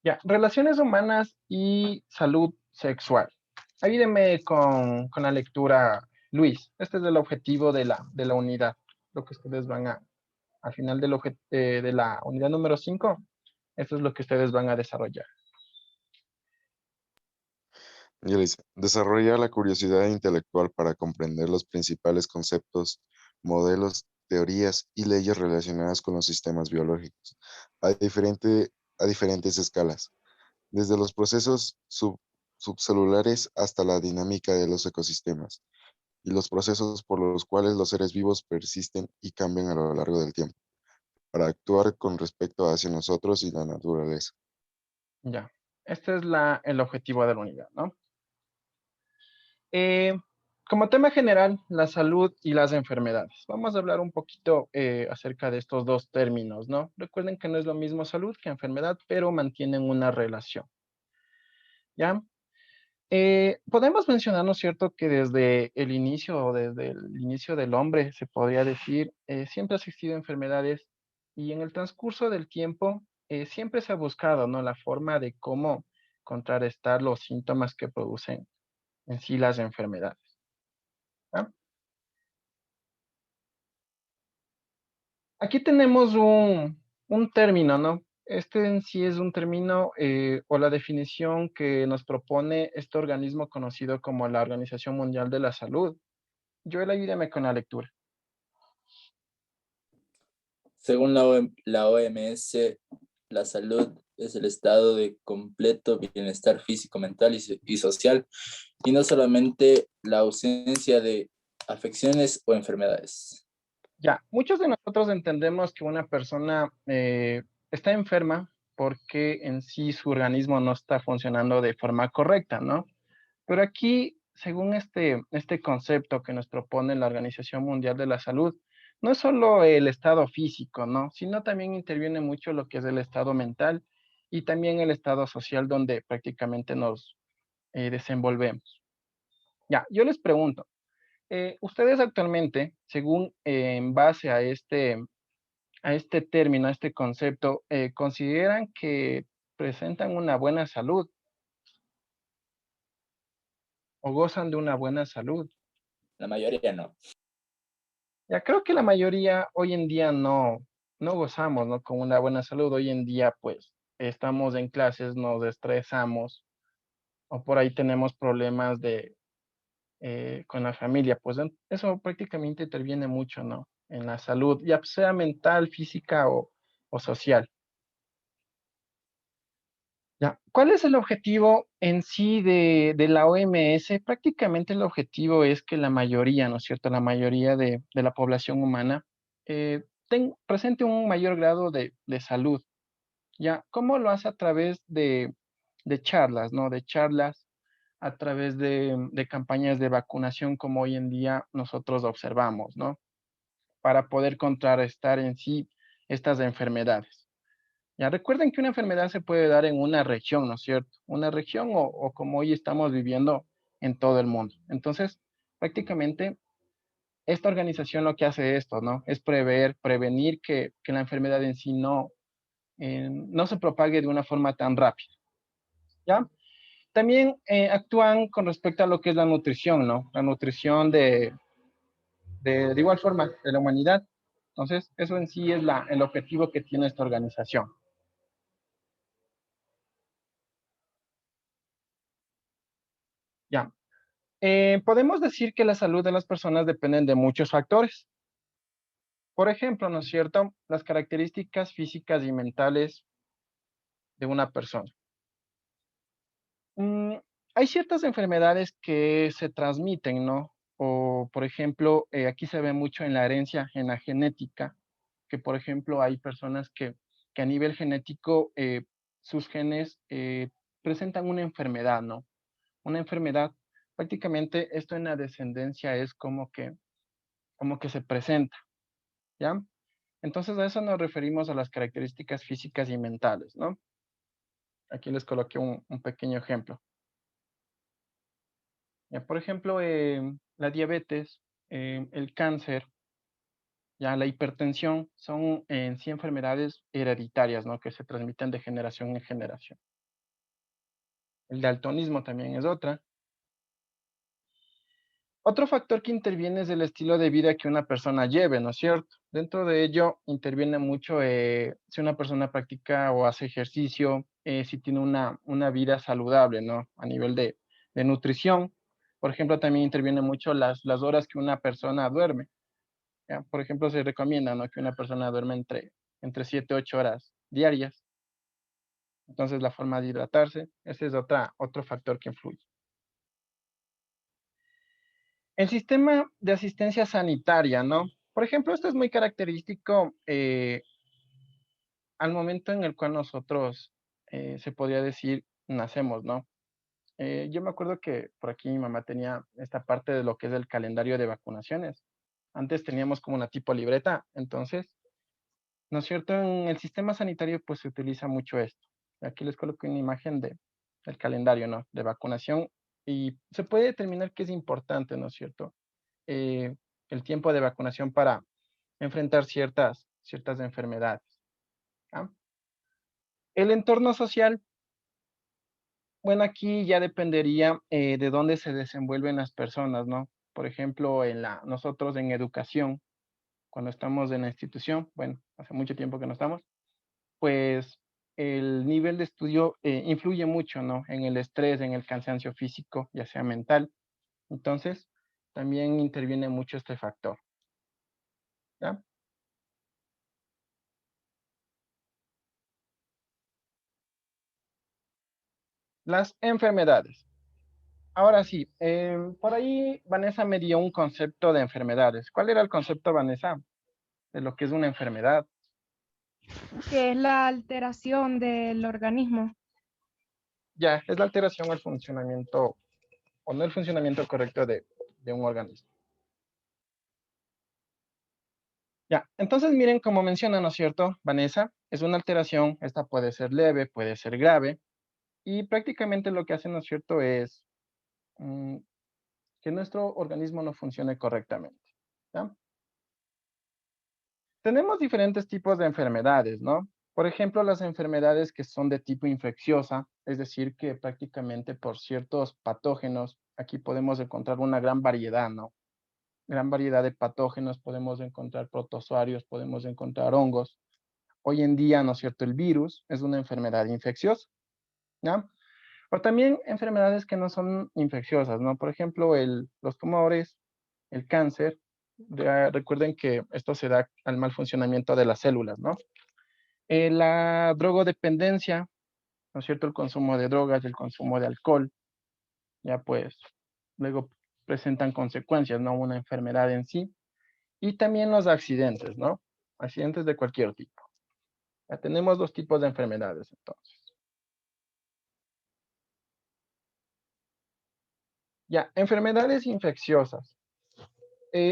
Ya, relaciones humanas y salud sexual. Ayúdeme con la lectura, Luis. Este es el objetivo de la unidad. Lo que ustedes van al final de la unidad número 5, esto es lo que ustedes van a desarrollar. Y le dice, desarrolla la curiosidad intelectual para comprender los principales conceptos, modelos, teorías y leyes relacionadas con los sistemas biológicos a, a diferentes escalas, desde los procesos subcelulares hasta la dinámica de los ecosistemas y los procesos por los cuales los seres vivos persisten y cambian a lo largo del tiempo, para actuar con respecto hacia nosotros y la naturaleza. Ya, este es el objetivo de la unidad, ¿no? Eh, Como tema general, la salud y las enfermedades. Vamos a hablar un poquito acerca de estos dos términos, ¿no? Recuerden que no es lo mismo salud que enfermedad, pero mantienen una relación, ¿ya? Podemos mencionar, ¿no es cierto?, que desde el inicio, o desde el inicio del hombre, se podría decir, siempre ha existido enfermedades y en el transcurso del tiempo siempre se ha buscado, ¿no?, la forma de cómo contrarrestar los síntomas que producen en sí las enfermedades, ¿ya? Aquí tenemos un término, ¿no? Este en sí es un término o la definición que nos propone este organismo conocido como la Organización Mundial de la Salud. Joel, ayúdame con la lectura. Según la OMS, la salud es el estado de completo bienestar físico, mental y social, y no solamente la ausencia de afecciones o enfermedades. Ya, muchos de nosotros entendemos que una persona está enferma porque en sí su organismo no está funcionando de forma correcta, ¿no? Pero aquí, según este concepto que nos propone la Organización Mundial de la Salud, no es solo el estado físico, ¿no? Sino también interviene mucho lo que es el estado mental y también el estado social donde prácticamente nos desenvolvemos. Ya, yo les pregunto, ustedes actualmente, según en base a este término, a este concepto, ¿consideran que presentan una buena salud o gozan de una buena salud? La mayoría no. Ya creo que la mayoría hoy en día no gozamos, ¿no?, con una buena salud. Hoy en día, pues, estamos en clases, nos estresamos o por ahí tenemos problemas con la familia. Pues eso prácticamente interviene mucho, ¿no?, en la salud, ya sea mental, física o social. Ya, ¿cuál es el objetivo en sí de la OMS? Prácticamente el objetivo es que la mayoría, ¿no es cierto? La mayoría de la población humana presente un mayor grado de salud. ¿Ya? ¿Cómo lo hace? A través de charlas, ¿no? De charlas, a través de campañas de vacunación, como hoy en día nosotros observamos, ¿no? Para poder contrarrestar en sí estas enfermedades. Ya recuerden que una enfermedad se puede dar en una región, ¿no es cierto? Una región o como hoy estamos viviendo en todo el mundo. Entonces, prácticamente esta organización lo que hace esto, ¿no? Es prevenir que la enfermedad en sí no se propague de una forma tan rápida, ¿ya? También actúan con respecto a lo que es la nutrición, ¿no? La nutrición de igual forma de la humanidad. Entonces, eso en sí es el objetivo que tiene esta organización. Ya. Podemos decir que la salud de las personas dependen de muchos factores. Por ejemplo, ¿no es cierto?, las características físicas y mentales de una persona. Mm, Hay ciertas enfermedades que se transmiten, ¿no? O, por ejemplo, aquí se ve mucho en la herencia, en la genética, que, por ejemplo, hay personas que a nivel genético sus genes presentan una enfermedad, ¿no? Una enfermedad, prácticamente esto en la descendencia es como que se presenta, ¿ya? Entonces a eso nos referimos a las características físicas y mentales, ¿no? Aquí les coloqué un pequeño ejemplo. Ya, por ejemplo, la diabetes, el cáncer, Ya la hipertensión son en sí enfermedades hereditarias, ¿no? Que se transmiten de generación en generación. El daltonismo también es otra. Otro factor que interviene es el estilo de vida que una persona lleve, ¿no es cierto? Dentro de ello interviene mucho si una persona practica o hace ejercicio, si tiene una vida saludable, ¿no? A nivel de nutrición. Por ejemplo, también interviene mucho las horas que una persona duerme. ¿Ya? Por ejemplo, se recomienda, ¿no? Que una persona duerme entre 7 y 8 horas diarias. Entonces, la forma de hidratarse, ese es otro factor que influye. El sistema de asistencia sanitaria, ¿no? Por ejemplo, esto es muy característico al momento en el cual nosotros, se podría decir, nacemos, ¿no? Yo me acuerdo que por aquí mi mamá tenía esta parte de lo que es el calendario de vacunaciones. Antes teníamos como una tipo libreta, entonces, ¿no es cierto? En el sistema sanitario, pues se utiliza mucho esto. Aquí les coloco una imagen del calendario, ¿no? De vacunación y se puede determinar que es importante, ¿no es cierto? eh, el tiempo de vacunación para enfrentar ciertas enfermedades. ¿Ya? El entorno social, bueno, aquí ya dependería de dónde se desenvuelven las personas, ¿no? Por ejemplo, nosotros en educación, cuando estamos en la institución, bueno, hace mucho tiempo que no estamos, pues el nivel de estudio influye mucho, ¿no? En el estrés, en el cansancio físico, ya sea mental. Entonces, también interviene mucho este factor. ¿Ya? Las enfermedades. Ahora sí, por ahí Vanessa me dio un concepto de enfermedades. ¿Cuál era el concepto, Vanessa, de lo que es una enfermedad? Que es la alteración del organismo. Ya, es la alteración al funcionamiento o no el funcionamiento correcto de un organismo. Ya, entonces miren, como menciona, ¿no es cierto, Vanessa? Es una alteración, esta puede ser leve, puede ser grave, y prácticamente lo que hace, ¿no es cierto?, es que nuestro organismo no funcione correctamente. ¿Ya? Tenemos diferentes tipos de enfermedades, ¿no? Por ejemplo, las enfermedades que son de tipo infecciosa, es decir, que prácticamente por ciertos patógenos, aquí podemos encontrar una gran variedad, ¿no? Gran variedad de patógenos, podemos encontrar protozoarios, podemos encontrar hongos. Hoy en día, ¿no es cierto? El virus es una enfermedad infecciosa, ¿ya? O también enfermedades que no son infecciosas, ¿no? Por ejemplo, los tumores, el cáncer. Recuerden que esto se da al mal funcionamiento de las células, ¿no? La drogodependencia, ¿no es cierto? El consumo de drogas, el consumo de alcohol, ya pues luego presentan consecuencias, ¿no? Una enfermedad en sí. Y también los accidentes, ¿no? Accidentes de cualquier tipo. Ya tenemos dos tipos de enfermedades, entonces. Ya, enfermedades infecciosas.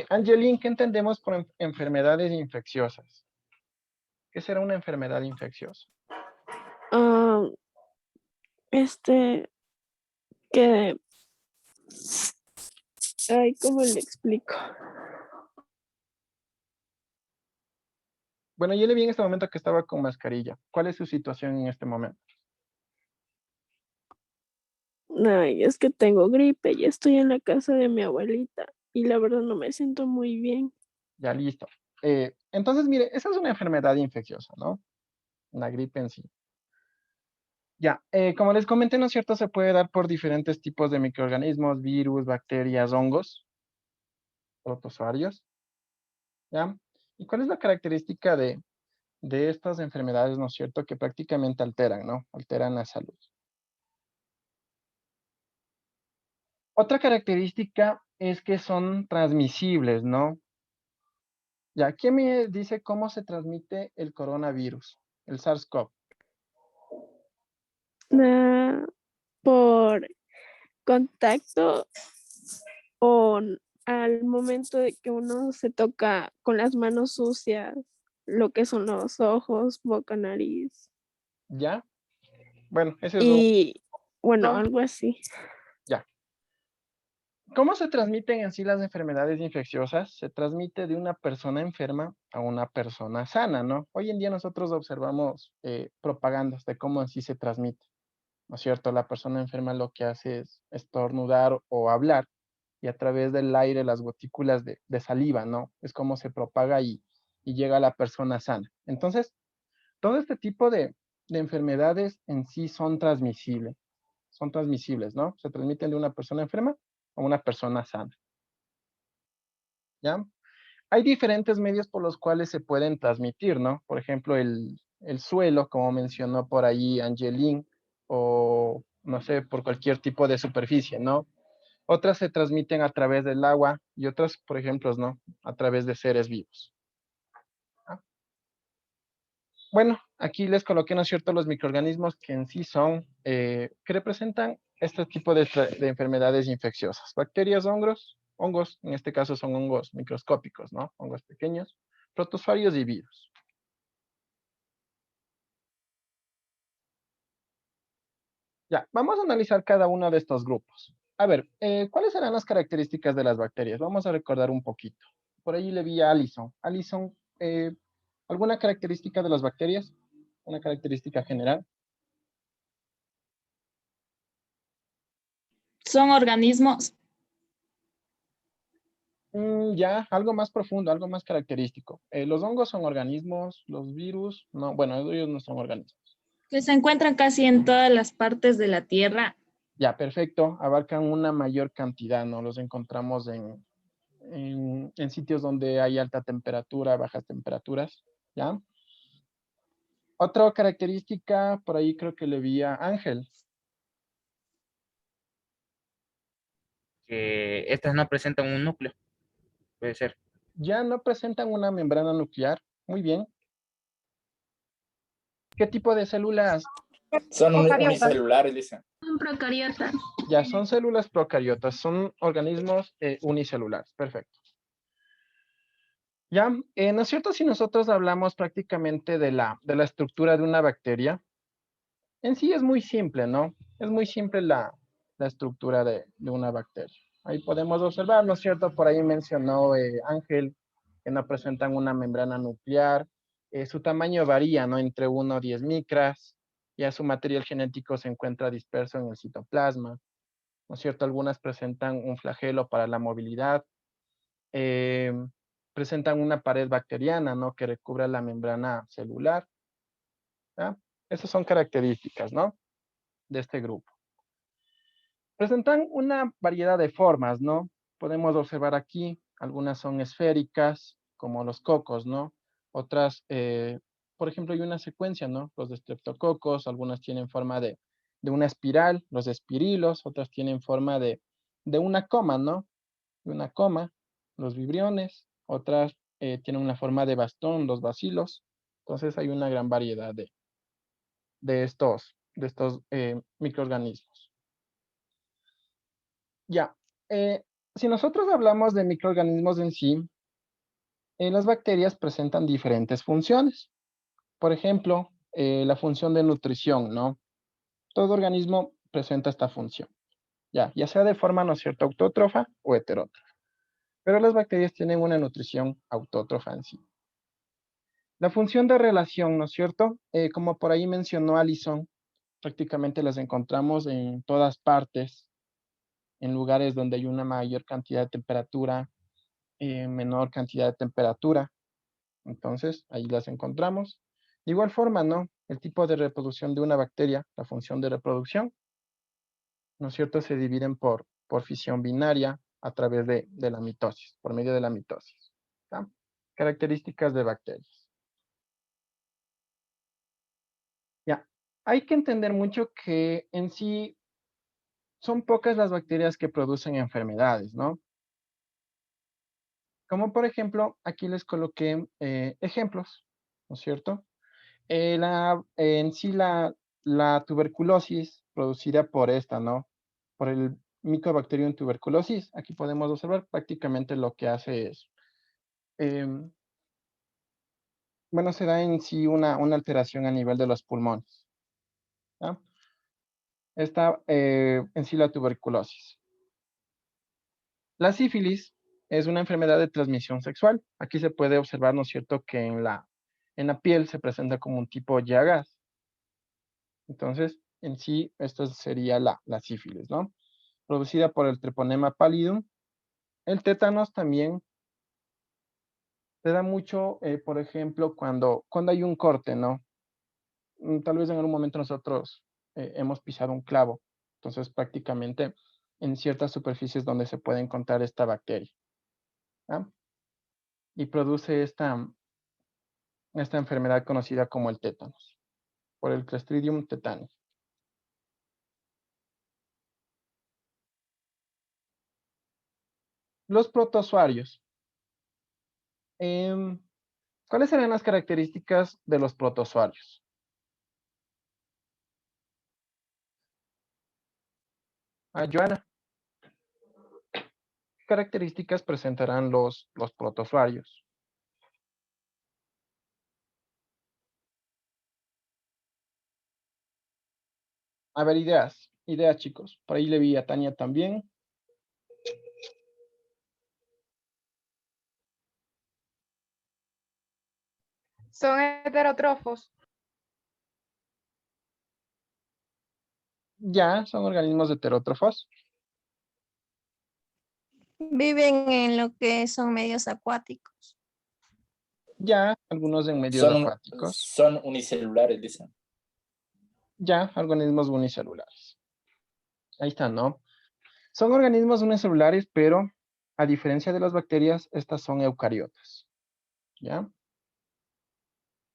Angeline, ¿qué entendemos por enfermedades infecciosas? ¿Qué será una enfermedad infecciosa? Ah, este, que, ay, ¿cómo le explico? Bueno, yo le vi en este momento que estaba con mascarilla. ¿Cuál es su situación en este momento? Ay, es que tengo gripe y estoy en la casa de mi abuelita y la verdad no me siento muy bien. Ya, listo. Entonces, mire, esa es una enfermedad infecciosa, ¿no? La gripe en sí. Ya, como les comenté, ¿no es cierto? Se puede dar por diferentes tipos de microorganismos, virus, bacterias, hongos, protozoarios, ¿ya? ¿Y cuál es la característica de estas enfermedades, ¿no es cierto? Que prácticamente alteran, ¿no? Alteran la salud. Otra característica es que son transmisibles, ¿no? Ya, ¿quién me dice cómo se transmite el coronavirus, el SARS-CoV? Ah, por contacto o al momento de que uno se toca con las manos sucias, lo que son los ojos, boca, nariz ¿Ya? Bueno, ese es un... y bueno, no, algo así. ya. ¿Cómo se transmiten en sí las enfermedades infecciosas? Se transmite de una persona enferma a una persona sana, ¿no? Hoy en día nosotros observamos propagandas de cómo en sí se transmite, ¿no es cierto? La persona enferma lo que hace es estornudar o hablar y a través del aire las gotículas de saliva, ¿no? Es como se propaga y llega a la persona sana. Entonces, todo este tipo de enfermedades en sí son transmisibles, ¿no? Se transmiten de una persona enferma a una persona sana, ¿ya? Hay diferentes medios por los cuales se pueden transmitir, ¿no? Por ejemplo, el suelo, como mencionó por ahí Angeline, o no sé, por cualquier tipo de superficie, ¿no? Otras se transmiten a través del agua y otras, por ejemplo, ¿no? A través de seres vivos. ¿Ah? Bueno, aquí les coloqué, ¿no es cierto?, los microorganismos que en sí son, que representan este tipo de enfermedades infecciosas. Bacterias, hongos, en este caso son hongos microscópicos, ¿no? Hongos pequeños, protozoarios y virus. Ya, vamos a analizar cada uno de estos grupos. A ver, ¿cuáles serán las características de las bacterias? Vamos a recordar un poquito. Por ahí le vi a Alison. Alison, ¿alguna característica de las bacterias? ¿Una característica general? Son organismos. Ya, algo más profundo, algo más característico. Los hongos son organismos, los virus, no, bueno, ellos no son organismos. Que se encuentran casi en todas las partes de la Tierra. Ya, perfecto, abarcan una mayor cantidad, ¿no? Los encontramos en sitios donde hay alta temperatura, bajas temperaturas, ¿ya? Otra característica, por ahí creo que le vi a Ángel. Que estas no presentan un núcleo, puede ser. Ya no presentan una membrana nuclear. Muy bien. ¿Qué tipo de células? Son Procariotas. unicelulares, dicen. Un procariota. Ya son células procariotas, son organismos unicelulares. Perfecto. Ya, ¿no es cierto? Si nosotros hablamos prácticamente de la estructura de una bacteria, en sí es muy simple, ¿no? Es muy simple la estructura de una bacteria. Ahí podemos observar, ¿no es cierto? Por ahí mencionó Ángel que no presentan una membrana nuclear. Su tamaño varía, ¿no? Entre 1 a 10 micras. Ya su material genético se encuentra disperso en el citoplasma, ¿no es cierto? Algunas presentan un flagelo para la movilidad. eh, Presentan una pared bacteriana, ¿no? Que recubre la membrana celular, ¿ya? Esas son características, ¿no? De este grupo. Presentan una variedad de formas, ¿no? Podemos observar aquí, algunas son esféricas, como los cocos, ¿no? Otras, por ejemplo, hay una secuencia, ¿no? Los de streptococos, algunas tienen forma de una espiral, los espirilos, otras tienen forma de una coma, ¿no? De una coma, los vibriones, otras tienen una forma de bastón, los bacilos. Entonces hay una gran variedad de estos microorganismos. Ya, si nosotros hablamos de microorganismos en sí, las bacterias presentan diferentes funciones. Por ejemplo, la función de nutrición, ¿no? Todo organismo presenta esta función, ya sea de forma, ¿no es cierto?, autótrofa o heterótrofa. Pero las bacterias tienen una nutrición autótrofa en sí. La función de relación, ¿no es cierto? Como por ahí mencionó Alison, prácticamente las encontramos en todas partes, en lugares donde hay una mayor cantidad de temperatura, menor cantidad de temperatura. Entonces, ahí las encontramos. De igual forma, ¿no? El tipo de reproducción de una bacteria, la función de reproducción, ¿no es cierto? Se dividen por fisión binaria a través de la mitosis, por medio de la mitosis. ¿Ya? Características de bacterias. Ya, hay que entender mucho que en sí son pocas las bacterias que producen enfermedades, ¿no? Como por ejemplo, aquí les coloqué ejemplos, ¿no es cierto? En sí la tuberculosis producida por esta, ¿no? Por el Mycobacterium tuberculosis. Aquí podemos observar prácticamente lo que hace es, em, bueno, se da en sí una alteración a nivel de los pulmones, ¿ya? Esta en sí la tuberculosis. La sífilis es una enfermedad de transmisión sexual. Aquí se puede observar, ¿no es cierto?, que en la piel se presenta como un tipo llagas. Entonces, en sí, esto sería la sífilis, ¿no? Producida por el treponema pallidum. El tétanos también se da mucho, por ejemplo, cuando hay un corte, ¿no? Tal vez en algún momento nosotros hemos pisado un clavo. Entonces, prácticamente en ciertas superficies donde se puede encontrar esta bacteria. ¿Ah? Y produce esta enfermedad conocida como el tétanos, por el Clostridium tetani. Los protozoarios. Em, ¿Cuáles serían las características de los protozoarios? Joana, ¿qué características presentarán los protozoarios? A ver, ideas, chicos. Por ahí le vi a Tania también. Son heterótrofos. Ya, son organismos heterótrofos. Viven en lo que son medios acuáticos. Ya, algunos en medios acuáticos. Son unicelulares, dicen. Ya, organismos unicelulares. Ahí está, ¿no? Son organismos unicelulares, pero a diferencia de las bacterias, estas son eucariotas. ¿Ya?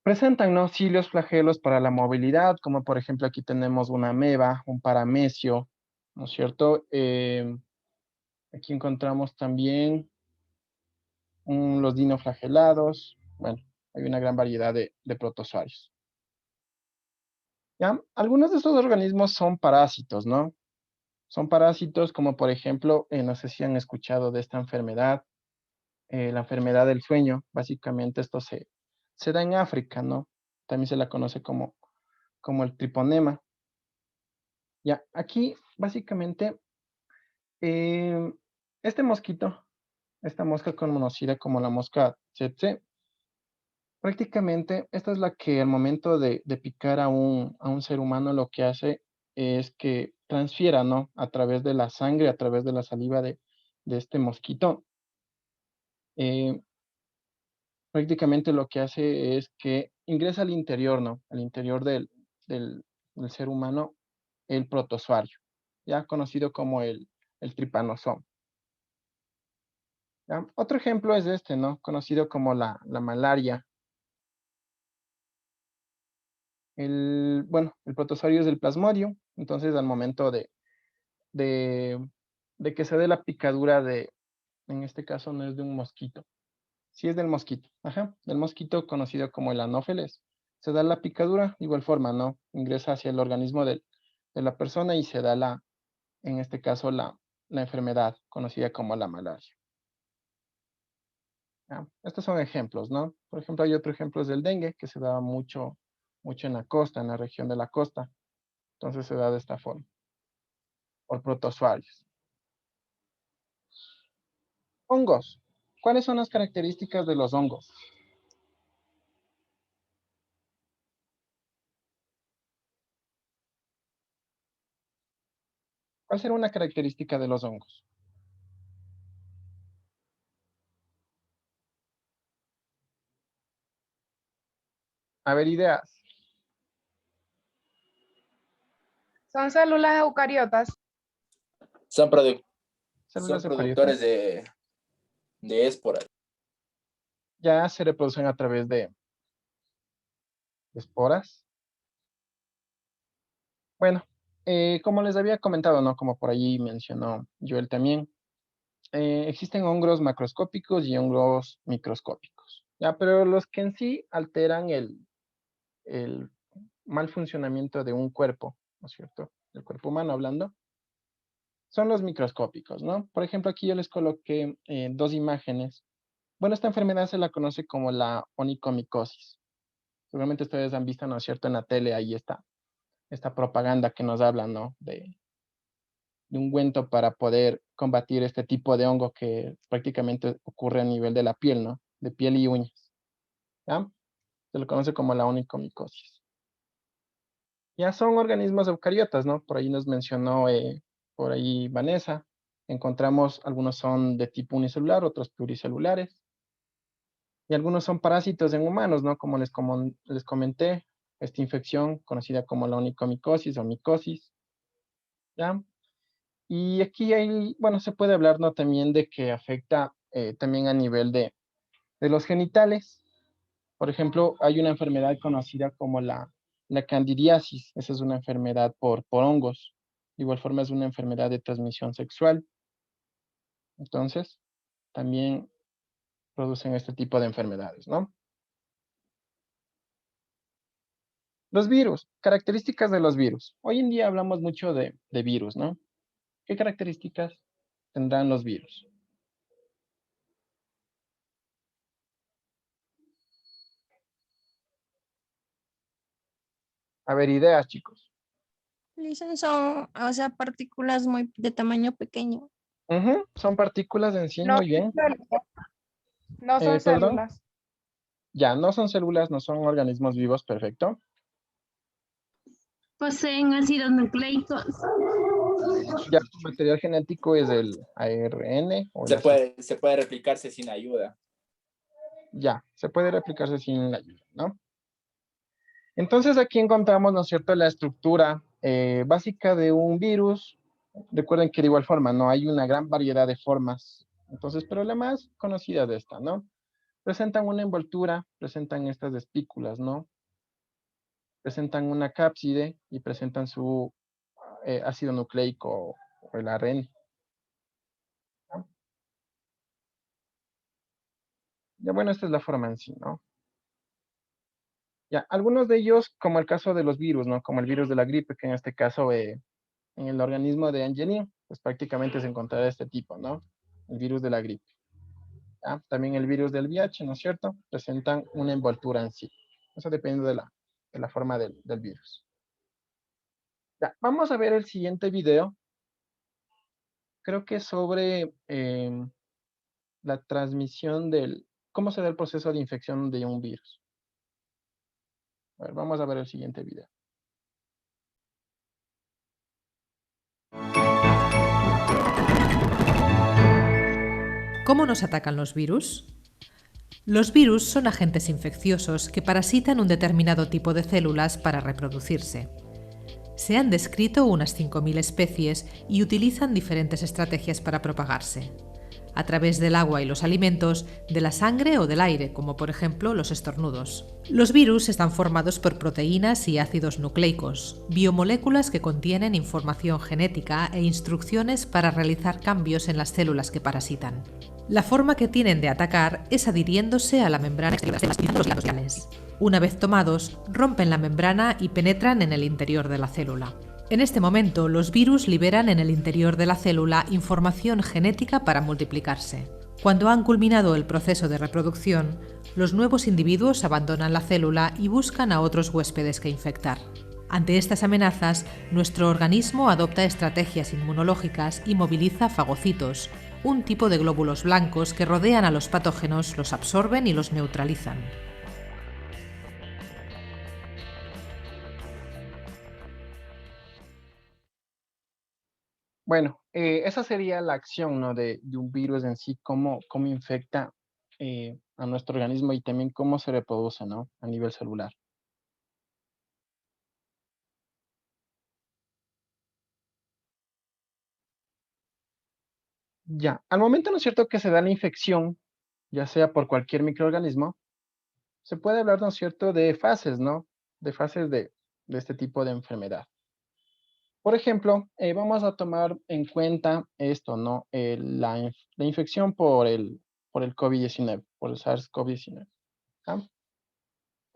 Presentan, ¿no?, cilios flagelos para la movilidad, como por ejemplo aquí tenemos una ameba, un paramecio, ¿no es cierto? Aquí encontramos también los dinoflagelados. Bueno, hay una gran variedad de protozoarios. ¿Ya? Algunos de estos organismos son parásitos, ¿no? Son parásitos como por ejemplo, no sé si han escuchado de esta enfermedad, la enfermedad del sueño. Básicamente esto se da en África, ¿no? También se la conoce como el triponema. Ya, aquí básicamente eh, este mosquito, esta mosca conocida como la mosca tsetse, prácticamente esta es la que al momento de picar a un ser humano lo que hace es que transfiera, ¿no?, a través de la sangre, a través de la saliva de este mosquito. eh, Prácticamente lo que hace es que ingresa al interior, ¿no?, al interior del ser humano, el protozoario, ya conocido como el trypanosoma. ¿Ya? Otro ejemplo es este, ¿no?, conocido como la malaria. Bueno, el protozoario es del plasmodium, entonces al momento de, de que se dé la picadura en este caso no es de un mosquito, sí es del mosquito, ajá, del mosquito conocido como el anófeles. Se da la picadura, de igual forma, ¿no? Ingresa hacia el organismo de la persona y se da en este caso, la enfermedad conocida como la malaria. ¿Ya? Estos son ejemplos, ¿no? Por ejemplo, hay otro ejemplo es del dengue, que se da mucho en la costa, en la región de la costa. Entonces se da de esta forma, por protozoarios. Hongos. ¿Cuáles son las características de los hongos? ¿Cuál será una característica de los hongos? A ver, ideas. Son células eucariotas. Son, Células productores eucariotas. de esporas. Ya se reproducen a través de esporas. Bueno, como les había comentado, ¿no? Como por allí mencionó Joel también, existen hongos macroscópicos y hongos microscópicos. Ya, pero los que en sí alteran el mal funcionamiento de un cuerpo, ¿no es cierto? El cuerpo humano hablando, son los microscópicos, ¿no? Por ejemplo, aquí yo les coloqué dos imágenes. Bueno, esta enfermedad se la conoce como la onicomicosis. Seguramente ustedes han visto, ¿no es cierto?, en la tele, ahí está esta propaganda que nos habla, ¿no?, ungüento para poder combatir este tipo de hongo que prácticamente ocurre a nivel de la piel, ¿no? De piel y uñas. ¿Ya? Se lo conoce como la onicomicosis. Ya son organismos eucariotas, ¿no? Por ahí nos mencionó, por ahí Vanessa. Encontramos, algunos son de tipo unicelular, otros pluricelulares. Y algunos son parásitos en humanos, ¿no? Como les comenté, esta infección conocida como la onicomicosis o micosis, ¿ya? Y aquí hay, bueno, se puede hablar, ¿no? También de que afecta también a nivel de los genitales. Por ejemplo, hay una enfermedad conocida como la candidiasis. Esa es una enfermedad por hongos. De igual forma es una enfermedad de transmisión sexual. Entonces, también producen este tipo de enfermedades, ¿no? Los virus, características de los virus. Hoy en día hablamos mucho de virus, ¿no? ¿Qué características tendrán los virus? A ver, ideas, chicos. Dicen son, o sea, partículas muy de tamaño pequeño. Ujú, son partículas en sí, No muy son bien. células. No son Perdón, células. ya, no son células, no son organismos vivos, perfecto. Poseen ácidos nucleicos. Ya su material genético es el ARN o el ácido. Se puede replicarse sin ayuda. Ya, se puede replicarse sin la ayuda, ¿no? Entonces aquí encontramos, ¿no es cierto?, la estructura básica de un virus. Recuerden que de igual forma, ¿no? Hay una gran variedad de formas. Entonces, pero la más conocida de esta, ¿no? Presentan una envoltura, presentan estas espículas, ¿no? Presentan una cápside y presentan su ácido nucleico o el ARN. ¿No? Ya bueno, esta es la forma en sí, ¿no? Ya, algunos de ellos, como el caso de los virus, ¿no? Como el virus de la gripe, que en este caso en el organismo de Angelini, pues prácticamente se encontrará este tipo, ¿no? El virus de la gripe. ¿Ya? También el virus del VIH, ¿no es cierto? Presentan una envoltura en sí. Eso depende de la forma del virus. Ya, vamos a ver el siguiente video. Creo que es sobre la transmisión cómo se da el proceso de infección de un virus. A ver, vamos a ver el siguiente video. ¿Cómo nos atacan los virus? Los virus son agentes infecciosos que parasitan un determinado tipo de células para reproducirse. Se han descrito unas 5.000 especies y utilizan diferentes estrategias para propagarse. A través del agua y los alimentos, de la sangre o del aire, como por ejemplo los estornudos. Los virus están formados por proteínas y ácidos nucleicos, biomoléculas que contienen información genética e instrucciones para realizar cambios en las células que parasitan. La forma que tienen de atacar es adhiriéndose a la membrana exterior de las células virales. Una vez tomados, rompen la membrana y penetran en el interior de la célula. En este momento, los virus liberan en el interior de la célula información genética para multiplicarse. Cuando han culminado el proceso de reproducción, los nuevos individuos abandonan la célula y buscan a otros huéspedes que infectar. Ante estas amenazas, nuestro organismo adopta estrategias inmunológicas y moviliza fagocitos, un tipo de glóbulos blancos que rodean a los patógenos, los absorben y los neutralizan. Bueno, esa sería la acción, ¿no? de un virus en sí, cómo infecta a nuestro organismo y también cómo se reproduce, ¿no? A nivel celular. Ya, al momento, ¿no es cierto?, que se da la infección, ya sea por cualquier microorganismo, se puede hablar, ¿no es cierto?, de fases, ¿no? De fases de este tipo de enfermedad. Por ejemplo, vamos a tomar en cuenta esto, ¿no? La infección por el COVID-19, por el SARS-CoV-19. ¿Ah?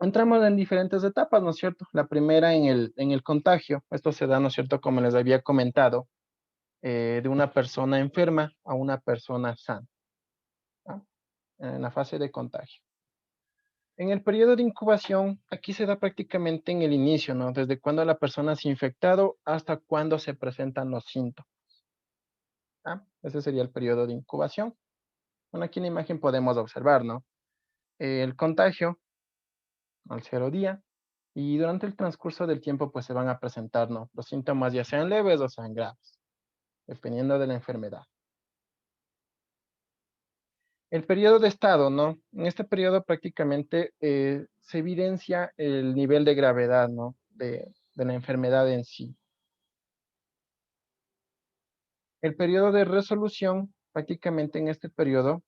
Entramos en diferentes etapas, ¿no es cierto? La primera en el contagio. Esto se da, ¿no es cierto?, como les había comentado, de una persona enferma a una persona sana, ¿ah? En la fase de contagio. En el periodo de incubación, aquí se da prácticamente en el inicio, ¿no? Desde cuando la persona se ha infectado hasta cuando se presentan los síntomas. Ese sería el periodo de incubación. Bueno, aquí en la imagen podemos observar, ¿no? El contagio al 0 día, y durante el transcurso del tiempo pues se van a presentar, ¿no?, los síntomas, ya sean leves o sean graves, dependiendo de la enfermedad. El periodo de estado, ¿no? En este periodo prácticamente se evidencia el nivel de gravedad, ¿no?, de la enfermedad en sí. El periodo de resolución, prácticamente en este periodo,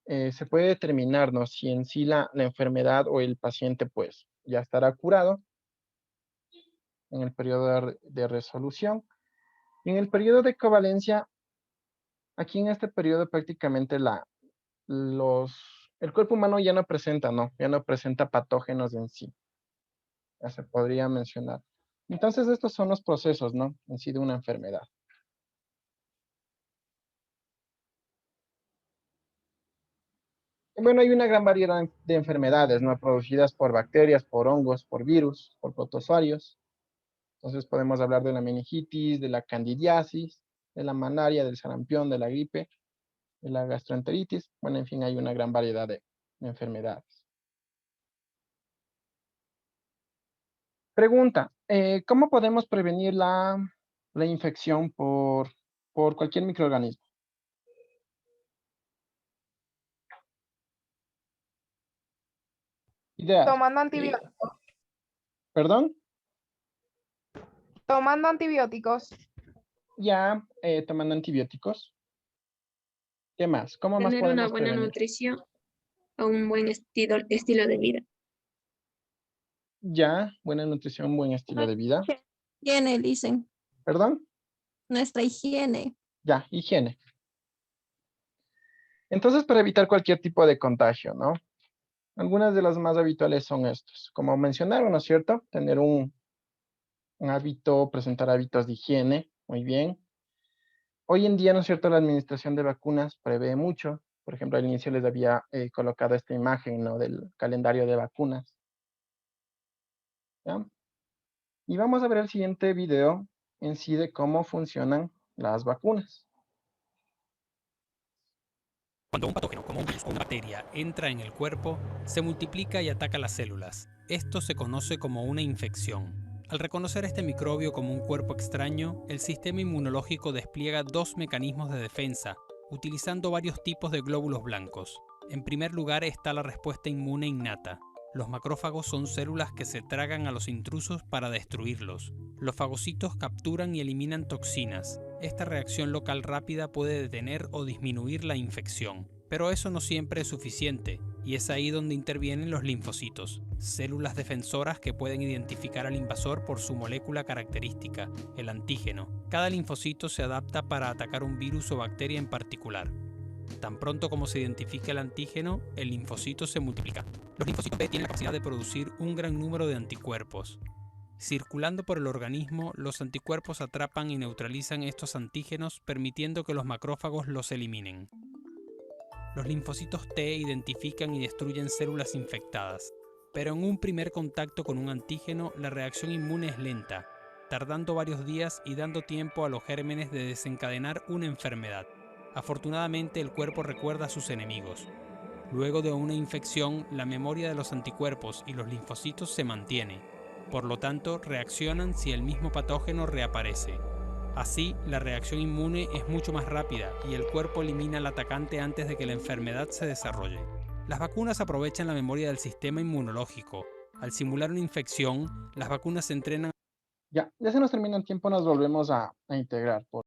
se puede determinar, ¿no?, si en sí la enfermedad o el paciente pues ya estará curado en el periodo de resolución. Y en el periodo de covalencia, aquí en este periodo prácticamente el cuerpo humano ya no presenta, ¿no?, ya no presenta patógenos en sí, ya se podría mencionar. Entonces estos son los procesos, ¿no?, en sí de una enfermedad. Bueno, hay una gran variedad de enfermedades, ¿no?, producidas por bacterias, por hongos, por virus, por protozoarios. Entonces podemos hablar de la meningitis, de la candidiasis, de la malaria, del sarampión, de la gripe, de la gastroenteritis. Bueno, en fin, hay una gran variedad de enfermedades. Pregunta, ¿cómo podemos prevenir la infección por cualquier microorganismo? Ideas. Tomando antibióticos. ¿Perdón? Tomando antibióticos. Ya, tomando antibióticos. ¿Qué más? ¿Cómo más Tener una podemos buena prevenir? nutrición o un buen estilo de vida. Ya, buena nutrición, buen estilo de vida. Higiene, dicen. ¿Perdón? Nuestra higiene. Ya, higiene. Entonces, para evitar cualquier tipo de contagio, ¿no? Algunas de las más habituales son estos. Como mencionaron, ¿no es cierto? Tener un hábito, presentar hábitos de higiene. Muy bien. Hoy en día, ¿no es cierto?, la administración de vacunas prevé mucho. Por ejemplo, al inicio les había colocado esta imagen, ¿no?, del calendario de vacunas. ¿Ya? Y vamos a ver el siguiente video en sí de cómo funcionan las vacunas. Cuando un patógeno, como un virus o una bacteria, entra en el cuerpo, se multiplica y ataca las células. Esto se conoce como una infección. Al reconocer este microbio como un cuerpo extraño, el sistema inmunológico despliega dos mecanismos de defensa, utilizando varios tipos de glóbulos blancos. En primer lugar está la respuesta inmune innata. Los macrófagos son células que se tragan a los intrusos para destruirlos. Los fagocitos capturan y eliminan toxinas. Esta reacción local rápida puede detener o disminuir la infección. Pero eso no siempre es suficiente, y es ahí donde intervienen los linfocitos, células defensoras que pueden identificar al invasor por su molécula característica, el antígeno. Cada linfocito se adapta para atacar un virus o bacteria en particular. Tan pronto como se identifica el antígeno, el linfocito se multiplica. Los linfocitos B tienen la capacidad de producir un gran número de anticuerpos. Circulando por el organismo, los anticuerpos atrapan y neutralizan estos antígenos, permitiendo que los macrófagos los eliminen. Los linfocitos T identifican y destruyen células infectadas, pero en un primer contacto con un antígeno, la reacción inmune es lenta, tardando varios días y dando tiempo a los gérmenes de desencadenar una enfermedad. Afortunadamente, el cuerpo recuerda a sus enemigos. Luego de una infección, la memoria de los anticuerpos y los linfocitos se mantiene. Por lo tanto, reaccionan si el mismo patógeno reaparece. Así, la reacción inmune es mucho más rápida y el cuerpo elimina al atacante antes de que la enfermedad se desarrolle. Las vacunas aprovechan la memoria del sistema inmunológico. Al simular una infección, las vacunas se entrenan. Ya se nos termina el tiempo, nos volvemos a integrar.